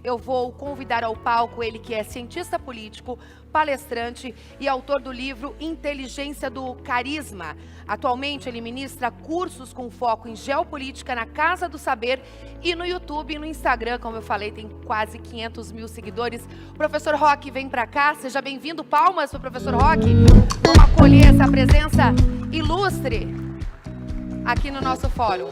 eu vou convidar ao palco ele que é cientista político, palestrante e autor do livro Inteligência do Carisma. Atualmente ele ministra cursos com foco em geopolítica na Casa do Saber e no YouTube e no Instagram, como eu falei, tem quase 500 mil seguidores. O professor Roque vem para cá, seja bem-vindo. Palmas para o professor Roque. Vamos acolher essa presença ilustre aqui no nosso fórum.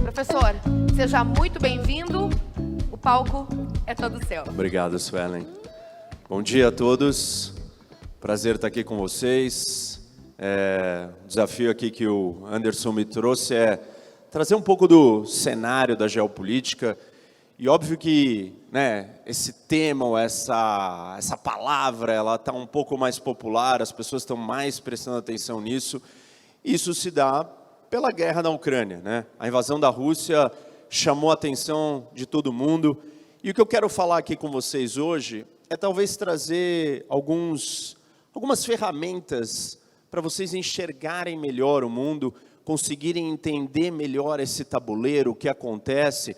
Professor, seja muito bem-vindo. O palco é todo seu. Obrigado, Suelen. Bom dia a todos. Prazer estar aqui com vocês. O desafio aqui que o Anderson me trouxe é trazer um pouco do cenário da geopolítica. E óbvio que, esse tema, ou essa palavra, ela está um pouco mais popular, as pessoas estão mais prestando atenção nisso. Isso se dá pela guerra na Ucrânia, A invasão da Rússia chamou a atenção de todo mundo. E o que eu quero falar aqui com vocês hoje é talvez trazer algumas ferramentas para vocês enxergarem melhor o mundo, conseguirem entender melhor esse tabuleiro, o que acontece,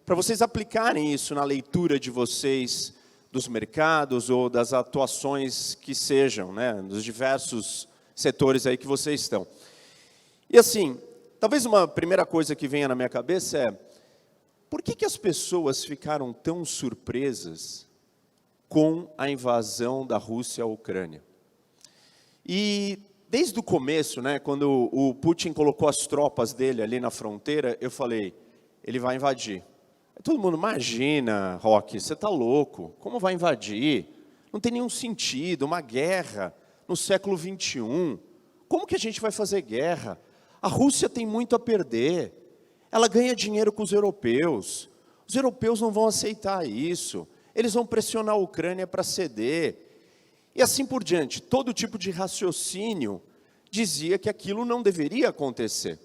para vocês aplicarem isso na leitura de vocês dos mercados ou das atuações que sejam, nos diversos setores aí que vocês estão. E assim, talvez uma primeira coisa que venha na minha cabeça é: por que as pessoas ficaram tão surpresas com a invasão da Rússia à Ucrânia? E desde o começo, quando o Putin colocou as tropas dele ali na fronteira, eu falei, ele vai invadir. Todo mundo, imagina, Roque, você está louco, como vai invadir? Não tem nenhum sentido, uma guerra no século XXI. Como que a gente vai fazer guerra? A Rússia tem muito a perder. Ela ganha dinheiro com os europeus não vão aceitar isso, eles vão pressionar a Ucrânia para ceder, e assim por diante. Todo tipo de raciocínio dizia que aquilo não deveria acontecer.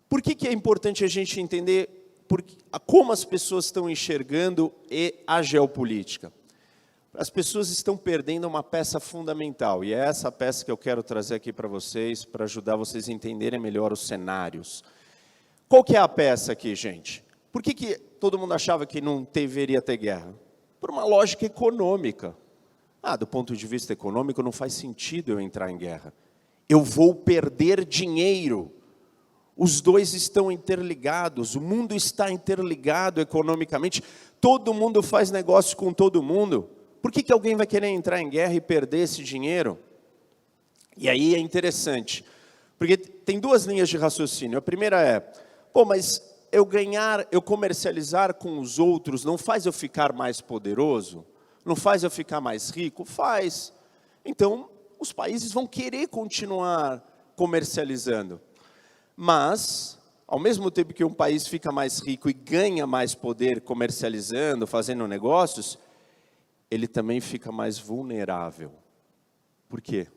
Por que é importante a gente entender como as pessoas estão enxergando a geopolítica? As pessoas estão perdendo uma peça fundamental, e é essa peça que eu quero trazer aqui para vocês, para ajudar vocês a entenderem melhor os cenários. Qual que é a peça aqui, gente? Por que todo mundo achava que não deveria ter guerra? Por uma lógica econômica. Do ponto de vista econômico, não faz sentido eu entrar em guerra. Eu vou perder dinheiro. Os dois estão interligados, o mundo está interligado economicamente, todo mundo faz negócio com todo mundo. Por que alguém vai querer entrar em guerra e perder esse dinheiro? E aí é interessante, porque tem duas linhas de raciocínio. A primeira é, mas eu comercializar com os outros não faz eu ficar mais poderoso? Não faz eu ficar mais rico? Faz. Então, os países vão querer continuar comercializando. Mas, ao mesmo tempo que um país fica mais rico e ganha mais poder comercializando, fazendo negócios, ele também fica mais vulnerável. Por quê?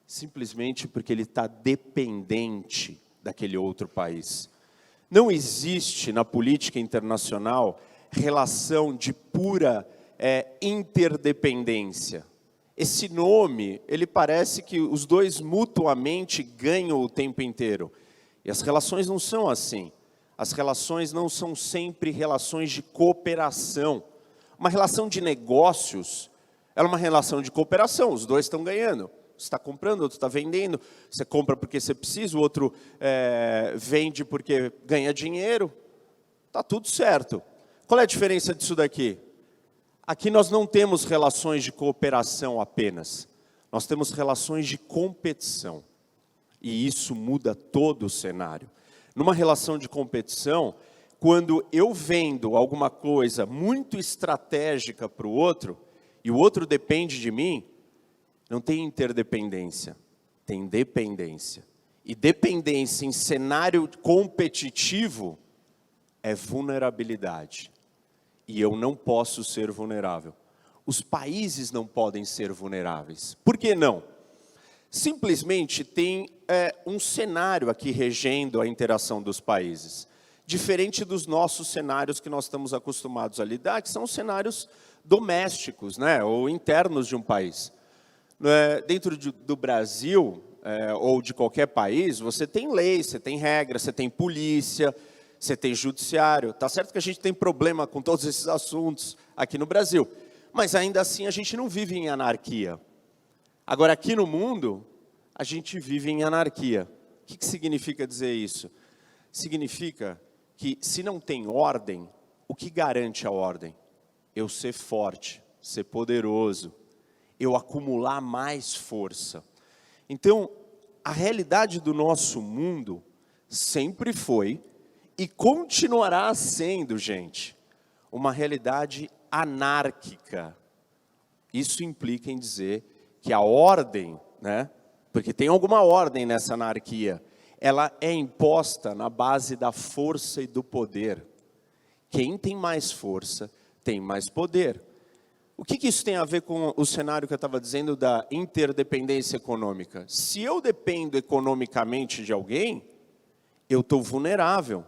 Simplesmente porque ele está dependente daquele outro país. Não existe na política internacional relação de pura interdependência. Esse nome, ele parece que os dois mutuamente ganham o tempo inteiro. E as relações não são assim. As relações não são sempre relações de cooperação. Uma relação de negócios, ela é uma relação de cooperação, os dois estão ganhando. Você está comprando, o outro está vendendo, você compra porque você precisa, o outro vende porque ganha dinheiro. Está tudo certo. Qual é a diferença disso daqui? Aqui nós não temos relações de cooperação apenas, nós temos relações de competição. E isso muda todo o cenário. Numa relação de competição, quando eu vendo alguma coisa muito estratégica para o outro, e o outro depende de mim, não tem interdependência, tem dependência. E dependência em cenário competitivo é vulnerabilidade. E eu não posso ser vulnerável. Os países não podem ser vulneráveis. Por que não? Simplesmente tem um cenário aqui regendo a interação dos países. Diferente dos nossos cenários que nós estamos acostumados a lidar, que são cenários domésticos, ou internos de um país. Dentro do Brasil, ou de qualquer país, você tem leis, você tem regras, você tem polícia, você tem judiciário. Tá certo que a gente tem problema com todos esses assuntos aqui no Brasil, mas ainda assim a gente não vive em anarquia. Agora, aqui no mundo, a gente vive em anarquia. O que significa dizer isso? Significa que se não tem ordem, o que garante a ordem? Eu ser forte, ser poderoso, eu acumular mais força. Então, a realidade do nosso mundo sempre foi e continuará sendo, gente, uma realidade anárquica. Isso implica em dizer que a ordem, né, porque tem alguma ordem nessa anarquia, ela é imposta na base da força e do poder. Quem tem mais força, tem mais poder. O que isso tem a ver com o cenário que eu estava dizendo da interdependência econômica? Se eu dependo economicamente de alguém, eu estou vulnerável.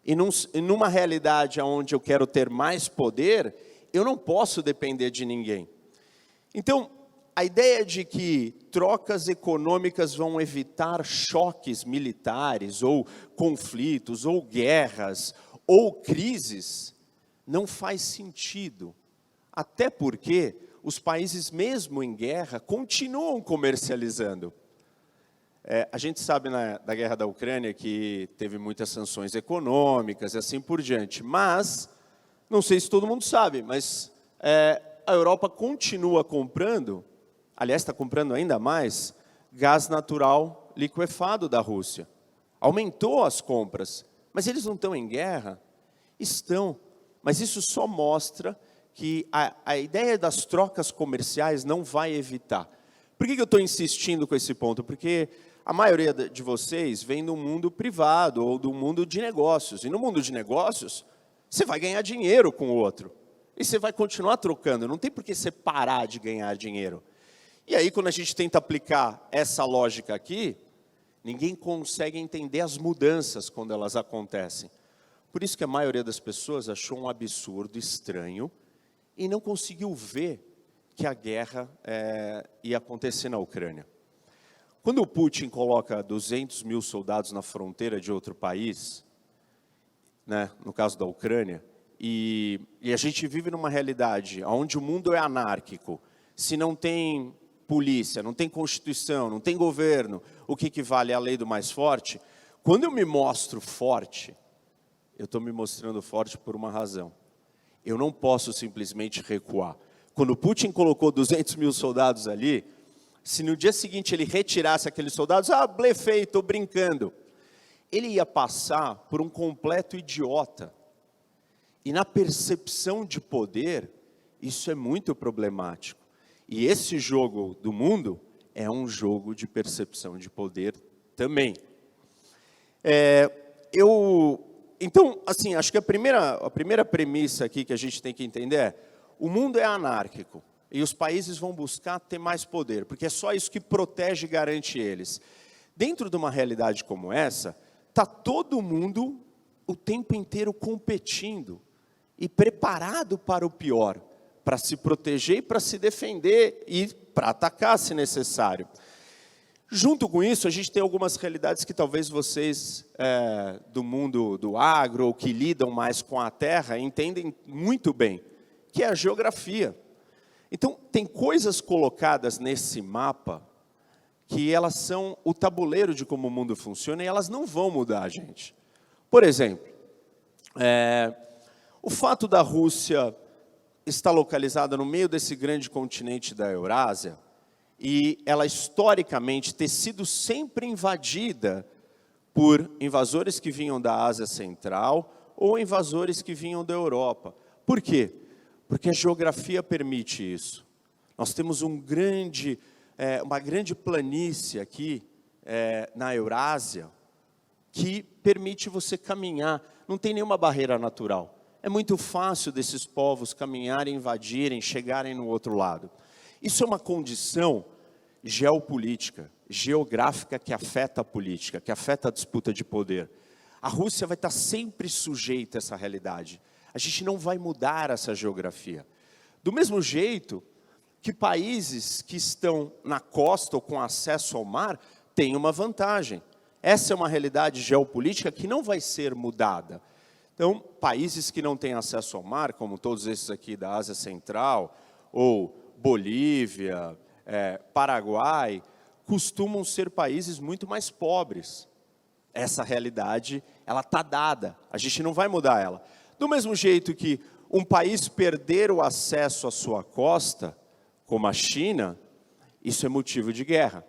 E numa realidade onde eu quero ter mais poder, eu não posso depender de ninguém. Então, a ideia de que trocas econômicas vão evitar choques militares, ou conflitos, ou guerras, ou crises, não faz sentido. Até porque os países, mesmo em guerra, continuam comercializando. A gente sabe da guerra da Ucrânia que teve muitas sanções econômicas e assim por diante. Mas, não sei se todo mundo sabe, mas a Europa continua comprando, aliás, está comprando ainda mais, gás natural liquefado da Rússia. Aumentou as compras, mas eles não estão em guerra? Estão, mas isso só mostra que a ideia das trocas comerciais não vai evitar. Por que eu estou insistindo com esse ponto? Porque a maioria de vocês vem do mundo privado ou do mundo de negócios. E no mundo de negócios, você vai ganhar dinheiro com o outro. E você vai continuar trocando. Não tem por que você parar de ganhar dinheiro. E aí, quando a gente tenta aplicar essa lógica aqui, ninguém consegue entender as mudanças quando elas acontecem. Por isso que a maioria das pessoas achou um absurdo, estranho, e não conseguiu ver que a guerra ia acontecer na Ucrânia. Quando o Putin coloca 200 mil soldados na fronteira de outro país, né, no caso da Ucrânia, e a gente vive numa realidade onde o mundo é anárquico, se não tem polícia, não tem constituição, não tem governo, o que vale é a lei do mais forte. Quando eu me mostro forte, eu estou me mostrando forte por uma razão. Eu não posso simplesmente recuar. Quando Putin colocou 200 mil soldados ali, se no dia seguinte ele retirasse aqueles soldados, blefei, estou brincando, ele ia passar por um completo idiota. E na percepção de poder, isso é muito problemático. E esse jogo do mundo é um jogo de percepção de poder também. Então, assim, acho que a primeira premissa aqui que a gente tem que entender é: o mundo é anárquico e os países vão buscar ter mais poder, porque é só isso que protege e garante eles. Dentro de uma realidade como essa, está todo mundo o tempo inteiro competindo e preparado para o pior, para se proteger e para se defender e para atacar se necessário. Junto com isso, a gente tem algumas realidades que talvez vocês do mundo do agro, ou que lidam mais com a terra, entendem muito bem, que é a geografia. Então, tem coisas colocadas nesse mapa que elas são o tabuleiro de como o mundo funciona e elas não vão mudar, gente. Por exemplo, o fato da Rússia estar localizada no meio desse grande continente da Eurásia, e ela historicamente ter sido sempre invadida por invasores que vinham da Ásia Central ou invasores que vinham da Europa. Por quê? Porque a geografia permite isso. Nós temos uma grande planície aqui na Eurásia que permite você caminhar, não tem nenhuma barreira natural. É muito fácil desses povos caminharem, invadirem, chegarem no outro lado. Isso é uma condição geopolítica, geográfica, que afeta a política, que afeta a disputa de poder. A Rússia vai estar sempre sujeita a essa realidade. A gente não vai mudar essa geografia. Do mesmo jeito que países que estão na costa ou com acesso ao mar têm uma vantagem. Essa é uma realidade geopolítica que não vai ser mudada. Então, países que não têm acesso ao mar, como todos esses aqui da Ásia Central, ou Bolívia, Paraguai, costumam ser países muito mais pobres. Essa realidade, ela está dada, a gente não vai mudar ela. Do mesmo jeito que um país perder o acesso à sua costa, como a China, isso é motivo de guerra.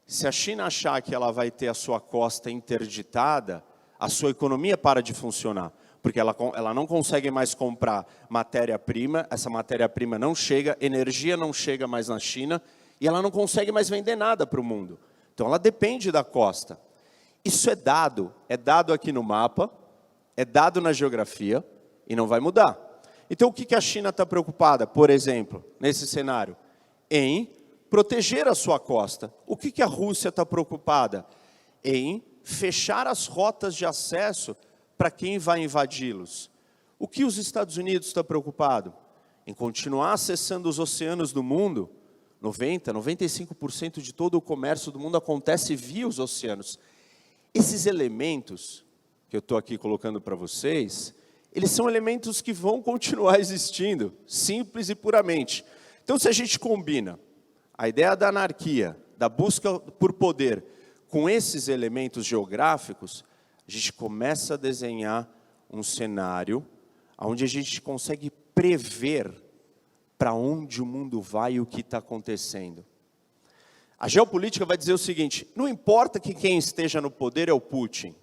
Se a China achar que ela vai ter a sua costa interditada, a sua economia para de funcionar, porque ela não consegue mais comprar matéria-prima, essa matéria-prima não chega, energia não chega mais na China, e ela não consegue mais vender nada para o mundo. Então ela depende da costa. Isso é dado aqui no mapa, é dado na geografia, e não vai mudar. Então o que a China está preocupada, por exemplo, nesse cenário? Em proteger a sua costa. O que a Rússia está preocupada? Em fechar as rotas de acesso para quem vai invadi-los. O que os Estados Unidos está preocupado? Em continuar acessando os oceanos do mundo. 95% de todo o comércio do mundo acontece via os oceanos. Esses elementos que eu estou aqui colocando para vocês, eles são elementos que vão continuar existindo, simples e puramente. Então, se a gente combina a ideia da anarquia, da busca por poder, com esses elementos geográficos, a gente começa a desenhar um cenário onde a gente consegue prever para onde o mundo vai e o que está acontecendo. A geopolítica vai dizer o seguinte, não importa que quem esteja no poder é o Putin,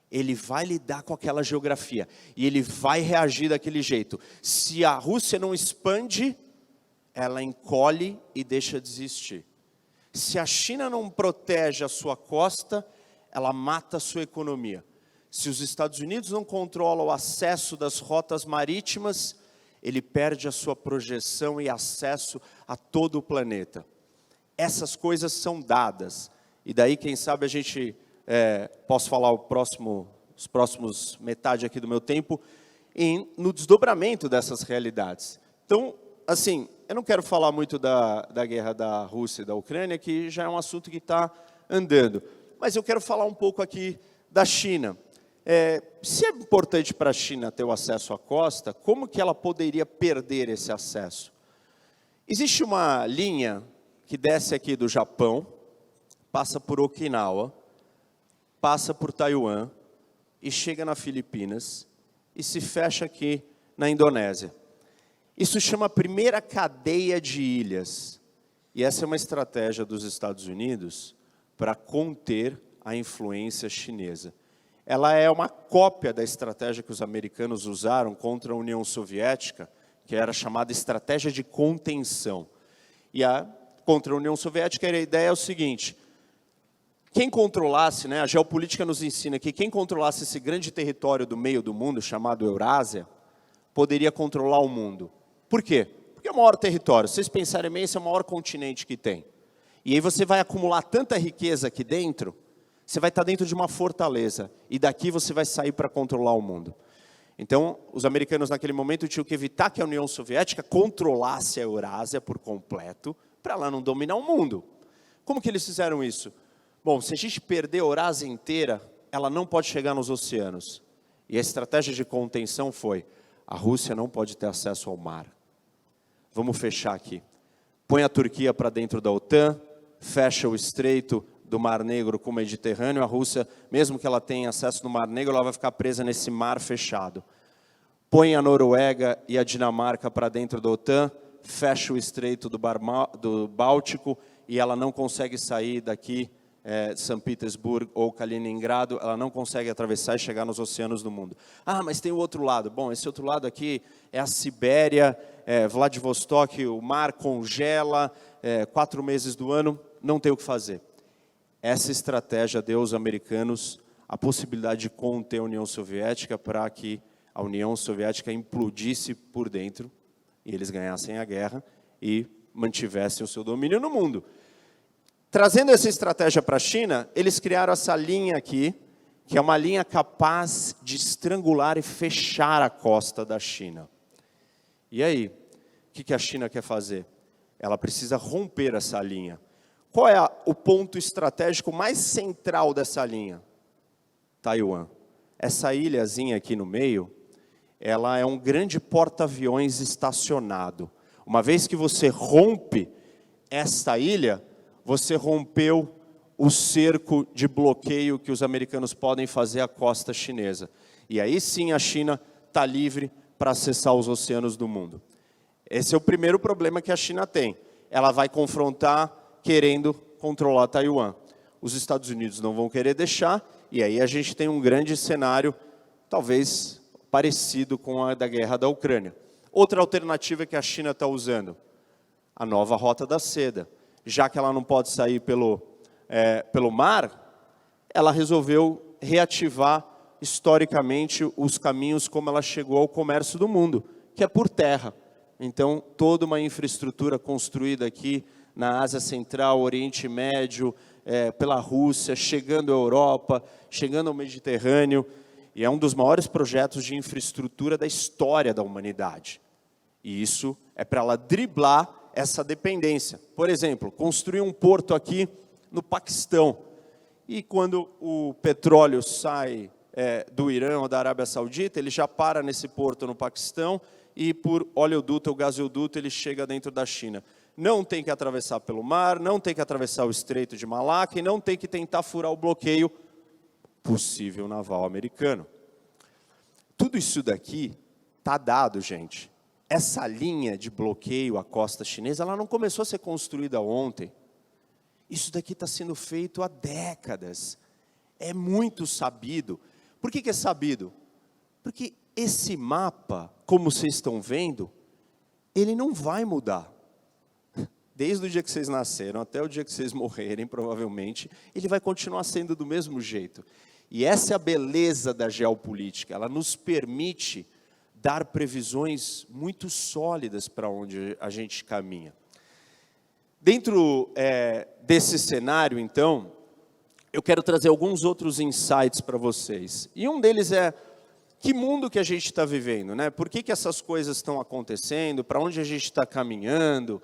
ele vai lidar com aquela geografia, e ele vai reagir daquele jeito. Se a Rússia não expande, ela encolhe e deixa de existir. Se a China não protege a sua costa, ela mata a sua economia. Se os Estados Unidos não controlam o acesso das rotas marítimas, ele perde a sua projeção e acesso a todo o planeta. Essas coisas são dadas. E daí, quem sabe, a gente... posso falar os próximos metade aqui do meu tempo, no desdobramento dessas realidades. Então, assim, eu não quero falar muito da guerra da Rússia e da Ucrânia, que já é um assunto que está andando. Mas eu quero falar um pouco aqui da China. Se é importante para a China ter o acesso à costa, como que ela poderia perder esse acesso? Existe uma linha que desce aqui do Japão, passa por Okinawa, passa por Taiwan e chega na Filipinas e se fecha aqui na Indonésia. Isso chama a primeira cadeia de ilhas. E essa é uma estratégia dos Estados Unidos para conter a influência chinesa. Ela é uma cópia da estratégia que os americanos usaram contra a União Soviética, que era chamada estratégia de contenção. E contra a União Soviética a ideia é o seguinte: quem controlasse, a geopolítica nos ensina que quem controlasse esse grande território do meio do mundo, chamado Eurásia, poderia controlar o mundo. Por quê? Porque é o maior território. Se vocês pensarem bem, esse é o maior continente que tem. E aí você vai acumular tanta riqueza aqui dentro, você vai estar dentro de uma fortaleza. E daqui você vai sair para controlar o mundo. Então, os americanos naquele momento tinham que evitar que a União Soviética controlasse a Eurásia por completo, para ela não dominar o mundo. Como que eles fizeram isso? Bom, se a gente perder a Eurásia inteira, ela não pode chegar nos oceanos. E a estratégia de contenção foi, a Rússia não pode ter acesso ao mar. Vamos fechar aqui. Põe a Turquia para dentro da OTAN, fecha o estreito do Mar Negro com o Mediterrâneo. A Rússia, mesmo que ela tenha acesso no Mar Negro, ela vai ficar presa nesse mar fechado. Põe a Noruega e a Dinamarca para dentro da OTAN, fecha o estreito do Báltico e ela não consegue sair daqui, São Petersburgo ou Kaliningrado, ela não consegue atravessar e chegar nos oceanos do mundo. Ah, mas tem o outro lado. Bom, esse outro lado aqui é a Sibéria, Vladivostok, o mar congela, 4 meses do ano, não tem o que fazer. Essa estratégia deu aos americanos a possibilidade de conter a União Soviética para que a União Soviética implodisse por dentro e eles ganhassem a guerra e mantivessem o seu domínio no mundo. Trazendo essa estratégia para a China, eles criaram essa linha aqui, que é uma linha capaz de estrangular e fechar a costa da China. E aí, o que a China quer fazer? Ela precisa romper essa linha. qual é o ponto estratégico mais central dessa linha? Taiwan. Essa ilhazinha aqui no meio, ela é um grande porta-aviões estacionado. Uma vez que você rompe esta ilha, você rompeu o cerco de bloqueio que os americanos podem fazer à costa chinesa. E aí sim a China está livre para acessar os oceanos do mundo. Esse é o primeiro problema que a China tem. Ela vai confrontar querendo controlar Taiwan. Os Estados Unidos não vão querer deixar, e aí a gente tem um grande cenário, talvez parecido com a da guerra da Ucrânia. Outra alternativa que a China está usando, a nova Rota da Seda. Já que ela não pode sair pelo mar, ela resolveu reativar historicamente os caminhos como ela chegou ao comércio do mundo, que é por terra. Então, toda uma infraestrutura construída aqui na Ásia Central, Oriente Médio, pela Rússia, chegando à Europa, chegando ao Mediterrâneo, e é um dos maiores projetos de infraestrutura da história da humanidade. E isso é para ela driblar essa dependência. Por exemplo, construir um porto aqui no Paquistão. E quando o petróleo sai do Irã ou da Arábia Saudita, ele já para nesse porto no Paquistão e por oleoduto ou gasoduto ele chega dentro da China. Não tem que atravessar pelo mar, não tem que atravessar o Estreito de Malaca e não tem que tentar furar o bloqueio possível naval americano. Tudo isso daqui está dado, gente. Essa linha de bloqueio à costa chinesa, ela não começou a ser construída ontem. Isso daqui está sendo feito há décadas. É muito sabido. Por que é sabido? Porque esse mapa, como vocês estão vendo, ele não vai mudar. Desde o dia que vocês nasceram até o dia que vocês morrerem, provavelmente, ele vai continuar sendo do mesmo jeito. E essa é a beleza da geopolítica. Ela nos permite dar previsões muito sólidas para onde a gente caminha. Dentro desse cenário, então, eu quero trazer alguns outros insights para vocês. E um deles é, que mundo que a gente está vivendo, né? Por que essas coisas estão acontecendo? Para onde a gente está caminhando?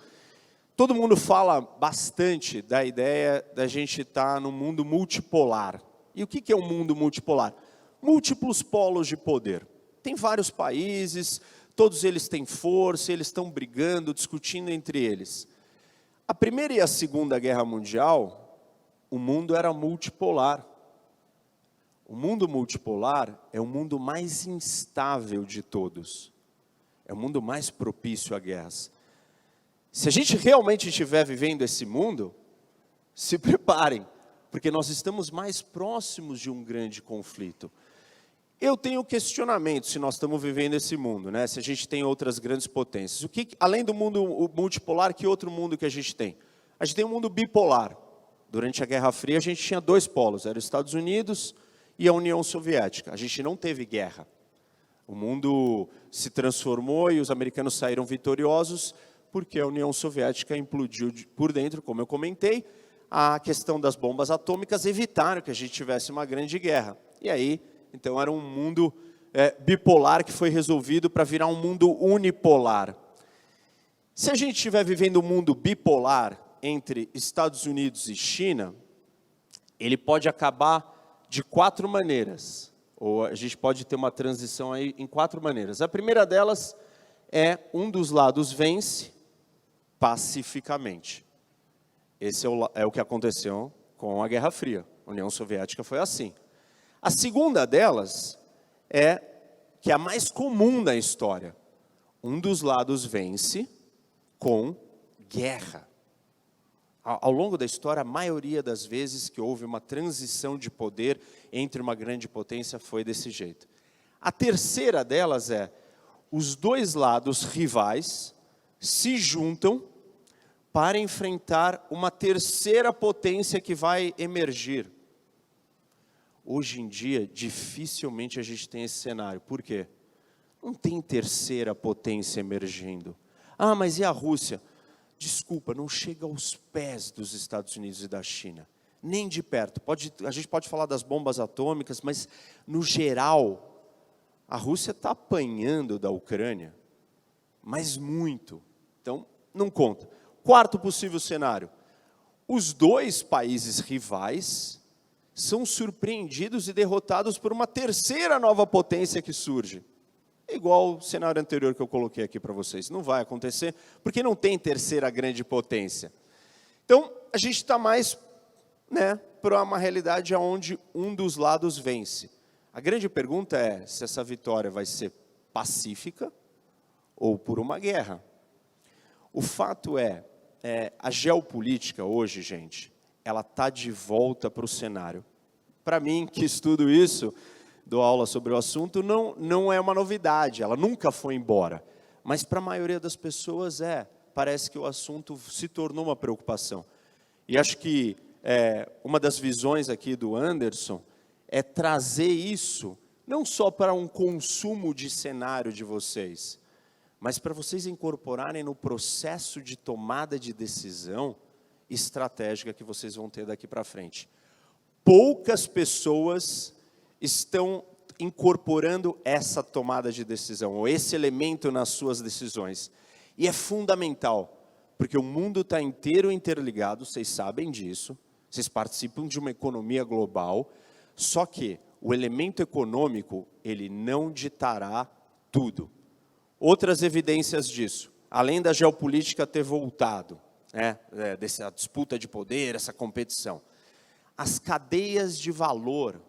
Todo mundo fala bastante da ideia da gente estar num mundo multipolar. E o que é um mundo multipolar? Múltiplos polos de poder. Tem vários países, todos eles têm força, eles estão brigando, discutindo entre eles. A Primeira e a Segunda Guerra Mundial, o mundo era multipolar. O mundo multipolar é o mundo mais instável de todos. É o mundo mais propício a guerras. Se a gente realmente estiver vivendo esse mundo, se preparem, porque nós estamos mais próximos de um grande conflito. Eu tenho questionamento se nós estamos vivendo esse mundo, né? Se a gente tem outras grandes potências. Além do mundo multipolar, que outro mundo que a gente tem? A gente tem um mundo bipolar. Durante a Guerra Fria, a gente tinha dois polos, eram os Estados Unidos e a União Soviética. A gente não teve guerra. O mundo se transformou e os americanos saíram vitoriosos porque a União Soviética implodiu por dentro, como eu comentei. A questão das bombas atômicas evitaram que a gente tivesse uma grande guerra. E aí, então, era um mundo bipolar que foi resolvido para virar um mundo unipolar. Se a gente estiver vivendo um mundo bipolar entre Estados Unidos e China, ele pode acabar de 4 maneiras. Ou a gente pode ter uma transição aí em 4 maneiras. A primeira delas é um dos lados vence pacificamente. Esse é o que aconteceu com a Guerra Fria. A União Soviética foi assim. A segunda delas é, que é a mais comum da história. Um dos lados vence com guerra. Ao longo da história, a maioria das vezes que houve uma transição de poder entre uma grande potência foi desse jeito. A terceira delas é, os dois lados rivais se juntam para enfrentar uma terceira potência que vai emergir. Hoje em dia, dificilmente a gente tem esse cenário. Por quê? Não tem terceira potência emergindo. Ah, mas e a Rússia? Desculpa, não chega aos pés dos Estados Unidos e da China. Nem de perto. A gente pode falar das bombas atômicas, mas, no geral, a Rússia está apanhando da Ucrânia, mas muito. Então, não conta. Quarto possível cenário. os dois países rivais são surpreendidos e derrotados por uma terceira nova potência que surge. Igual o cenário anterior que eu coloquei aqui para vocês. Não vai acontecer, porque não tem terceira grande potência. Então, a gente está mais para uma realidade onde um dos lados vence. A grande pergunta é se essa vitória vai ser pacífica ou por uma guerra. O fato é, a geopolítica hoje, gente, ela está de volta para o cenário. Para mim, que estudo isso, dou aula sobre o assunto, não é uma novidade, ela nunca foi embora. Mas para a maioria das pessoas parece que o assunto se tornou uma preocupação. E acho que uma das visões aqui do Anderson é trazer isso, não só para um consumo de cenário de vocês, mas para vocês incorporarem no processo de tomada de decisão estratégica que vocês vão ter daqui para frente. Poucas pessoas estão incorporando essa tomada de decisão, ou esse elemento nas suas decisões. E é fundamental, porque o mundo está inteiro interligado, vocês sabem disso, vocês participam de uma economia global, só que o elemento econômico, ele não ditará tudo. Outras evidências disso, além da geopolítica ter voltado, dessa disputa de poder, essa competição, as cadeias de valor,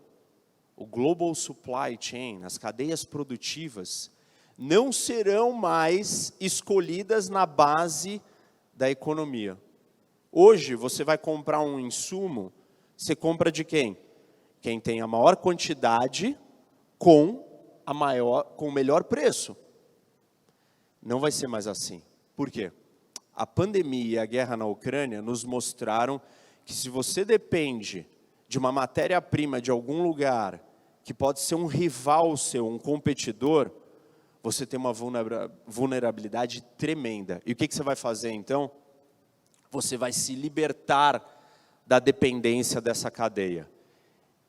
o global supply chain, as cadeias produtivas, não serão mais escolhidas na base da economia. Hoje, você vai comprar um insumo, você compra de quem? Quem tem a maior quantidade com o melhor preço. Não vai ser mais assim. Por quê? A pandemia e a guerra na Ucrânia nos mostraram que se você depende de uma matéria-prima de algum lugar, que pode ser um rival seu, um competidor, você tem uma vulnerabilidade tremenda. E o que você vai fazer então? Você vai se libertar da dependência dessa cadeia.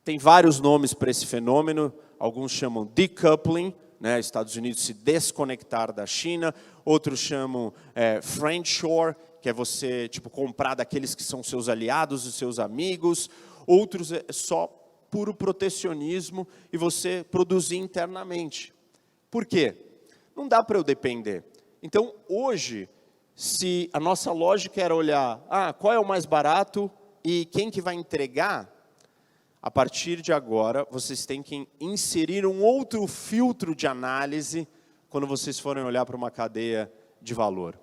Tem vários nomes para esse fenômeno, alguns chamam decoupling, Estados Unidos se desconectar da China, outros chamam friendshore, que é você comprar daqueles que são seus aliados e seus amigos, outros é só puro protecionismo e você produzir internamente. Por quê? Não dá para eu depender. Então, hoje, se a nossa lógica era olhar, qual é o mais barato e quem que vai entregar, a partir de agora, vocês têm que inserir um outro filtro de análise quando vocês forem olhar para uma cadeia de valor.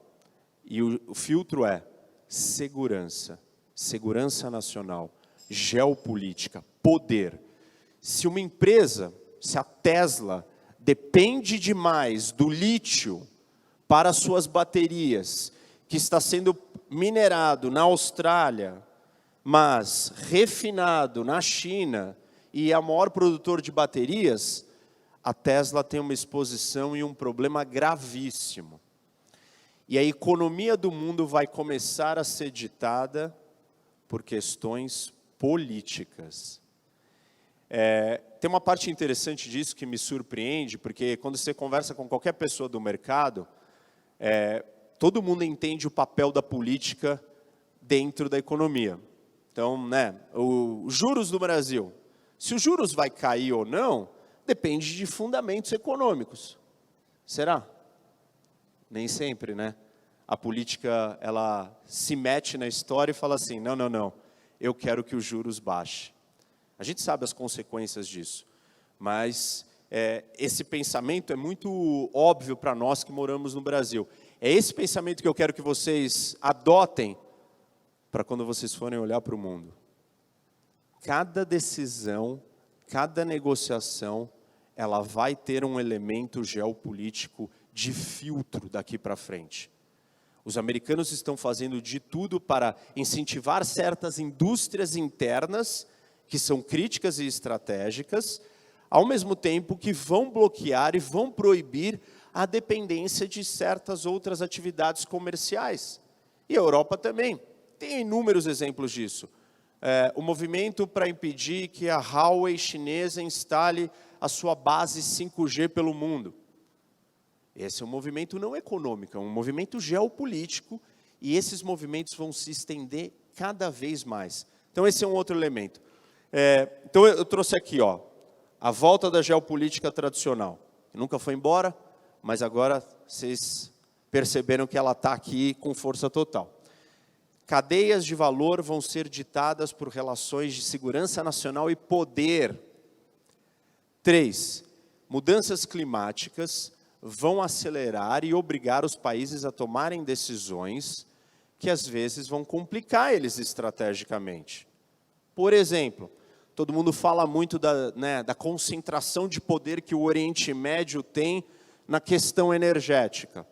E o filtro é segurança, segurança nacional, geopolítica, poder. Se uma empresa, se a Tesla depende demais do lítio para suas baterias, que está sendo minerado na Austrália, mas refinado na China e é o maior produtor de baterias, a Tesla tem uma exposição e um problema gravíssimo. E a economia do mundo vai começar a ser ditada por questões políticas. Tem uma parte interessante disso que me surpreende, porque quando você conversa com qualquer pessoa do mercado, todo mundo entende o papel da política dentro da economia. Então, os juros do Brasil, se os juros vai cair ou não, depende de fundamentos econômicos. Será? Nem sempre, A política, ela se mete na história e fala assim, não, eu quero que os juros baixem. A gente sabe as consequências disso, mas esse pensamento é muito óbvio para nós que moramos no Brasil. É esse pensamento que eu quero que vocês adotem para quando vocês forem olhar para o mundo. Cada decisão, cada negociação, ela vai ter um elemento geopolítico de filtro daqui para frente. Os americanos estão fazendo de tudo para incentivar certas indústrias internas, que são críticas e estratégicas, ao mesmo tempo que vão bloquear e vão proibir a dependência de certas outras atividades comerciais. E a Europa também. Tem inúmeros exemplos disso. O movimento para impedir que a Huawei chinesa instale a sua base 5G pelo mundo. Esse é um movimento não econômico, é um movimento geopolítico, e esses movimentos vão se estender cada vez mais. Então, esse é um outro elemento. Então, eu trouxe aqui, ó, a volta da geopolítica tradicional. Nunca foi embora, mas agora vocês perceberam que ela está aqui com força total. Cadeias de valor vão ser ditadas por relações de segurança nacional e poder. 3. Mudanças climáticas vão acelerar e obrigar os países a tomarem decisões que às vezes vão complicar eles estrategicamente. Por exemplo, todo mundo fala muito da concentração de poder que o Oriente Médio tem na questão energética.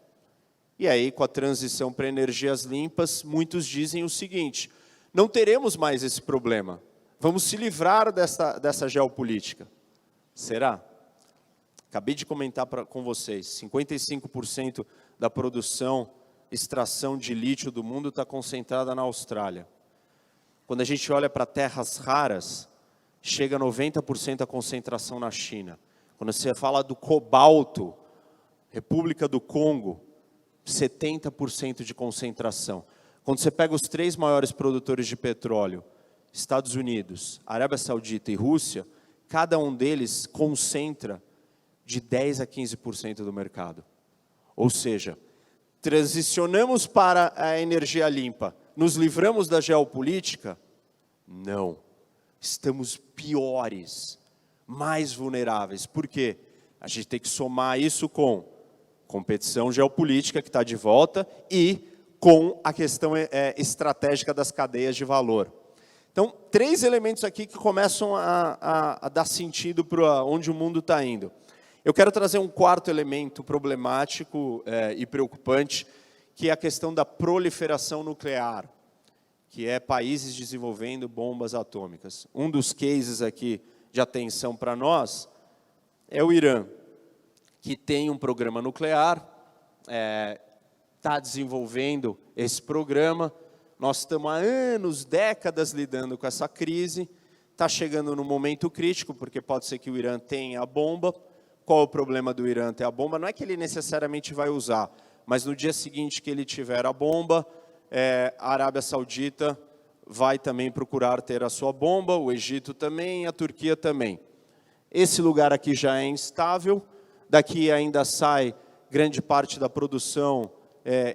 E aí, com a transição para energias limpas, muitos dizem o seguinte: não teremos mais esse problema. Vamos se livrar dessa geopolítica. Será? Acabei de comentar com vocês, 55% da produção, extração de lítio do mundo está concentrada na Austrália. Quando a gente olha para terras raras, chega a 90% a concentração na China. Quando você fala do cobalto, República do Congo, 70% de concentração. Quando você pega os 3 maiores produtores de petróleo, Estados Unidos, Arábia Saudita e Rússia, cada um deles concentra de 10% a 15% do mercado. Ou seja, transicionamos para a energia limpa, nos livramos da geopolítica? Não. Estamos piores, mais vulneráveis. Por quê? A gente tem que somar isso com competição geopolítica, que está de volta, e com a questão estratégica das cadeias de valor. Então, 3 elementos aqui que começam a dar sentido para onde o mundo está indo. Eu quero trazer um 4º elemento problemático e preocupante, que é a questão da proliferação nuclear, que é países desenvolvendo bombas atômicas. Um dos cases aqui de atenção para nós é o Irã, que tem um programa nuclear, está desenvolvendo esse programa. Nós estamos há anos, décadas lidando com essa crise, está chegando num momento crítico, porque pode ser que o Irã tenha a bomba. Qual é o problema do Irã ter a bomba? Não é que ele necessariamente vai usar, mas no dia seguinte que ele tiver a bomba, a Arábia Saudita vai também procurar ter a sua bomba, o Egito também, a Turquia também. Esse lugar aqui já é instável, daqui ainda sai grande parte da produção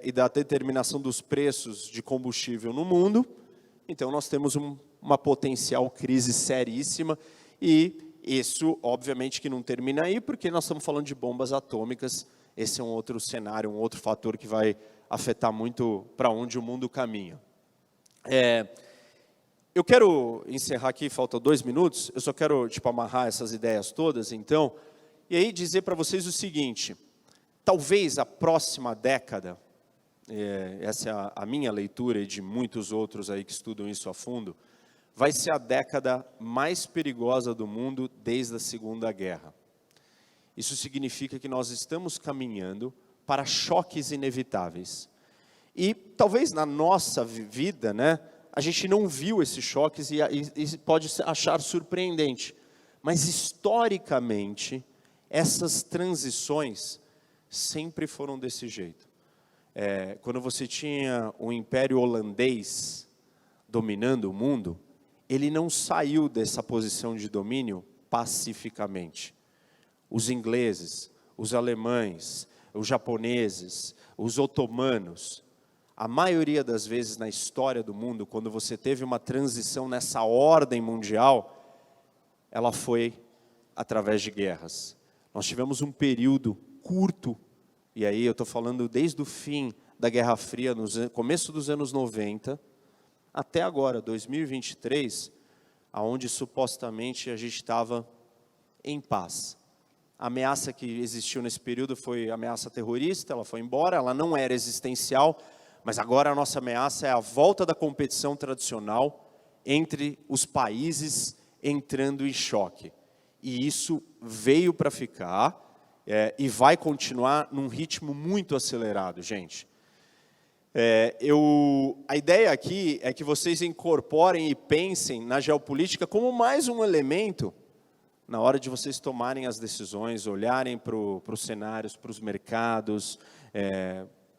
e da determinação dos preços de combustível no mundo. Então, nós temos uma potencial crise seríssima e isso, obviamente, que não termina aí, porque nós estamos falando de bombas atômicas. Esse é um outro cenário, um outro fator que vai afetar muito para onde o mundo caminha. Eu quero encerrar aqui, faltam 2 minutos, eu só quero amarrar essas ideias todas, então, e aí dizer para vocês o seguinte: talvez a próxima década, essa é a minha leitura e de muitos outros aí que estudam isso a fundo, vai ser a década mais perigosa do mundo desde a Segunda Guerra. Isso significa que nós estamos caminhando para choques inevitáveis. E talvez na nossa vida, a gente não viu esses choques e pode achar surpreendente. Mas historicamente, essas transições sempre foram desse jeito. Quando você tinha o Império Holandês dominando o mundo, ele não saiu dessa posição de domínio pacificamente. Os ingleses, os alemães, os japoneses, os otomanos, a maioria das vezes na história do mundo, quando você teve uma transição nessa ordem mundial, ela foi através de guerras. Nós tivemos um período curto, e aí eu estou falando desde o fim da Guerra Fria, no começo dos anos 90, até agora, 2023, onde supostamente a gente estava em paz. A ameaça que existiu nesse período foi ameaça terrorista, ela foi embora, ela não era existencial, mas agora a nossa ameaça é a volta da competição tradicional entre os países entrando em choque. E isso veio para ficar e vai continuar num ritmo muito acelerado, gente. A ideia aqui é que vocês incorporem e pensem na geopolítica como mais um elemento na hora de vocês tomarem as decisões, olharem para os cenários, para os mercados,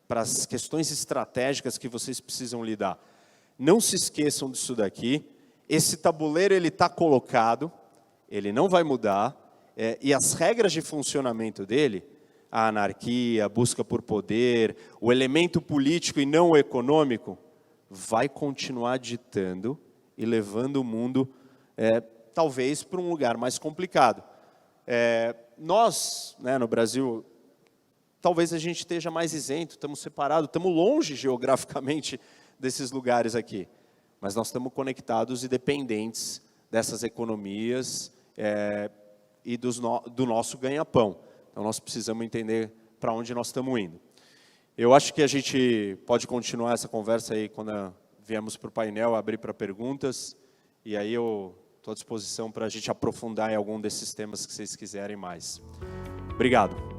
para as questões estratégicas que vocês precisam lidar. Não se esqueçam disso daqui. Esse tabuleiro ele está colocado, ele não vai mudar, e as regras de funcionamento dele, a anarquia, a busca por poder, o elemento político e não o econômico, vai continuar ditando e levando o mundo, talvez, para um lugar mais complicado. Nós, né, no Brasil, talvez a gente esteja mais isento, estamos separados, estamos longe geograficamente desses lugares aqui. Mas nós estamos conectados e dependentes dessas economias e do nosso ganha-pão. Então nós precisamos entender para onde nós estamos indo. Eu acho que a gente pode continuar essa conversa aí quando viemos para o painel, abrir para perguntas. E aí eu estou à disposição para a gente aprofundar em algum desses temas que vocês quiserem mais. Obrigado.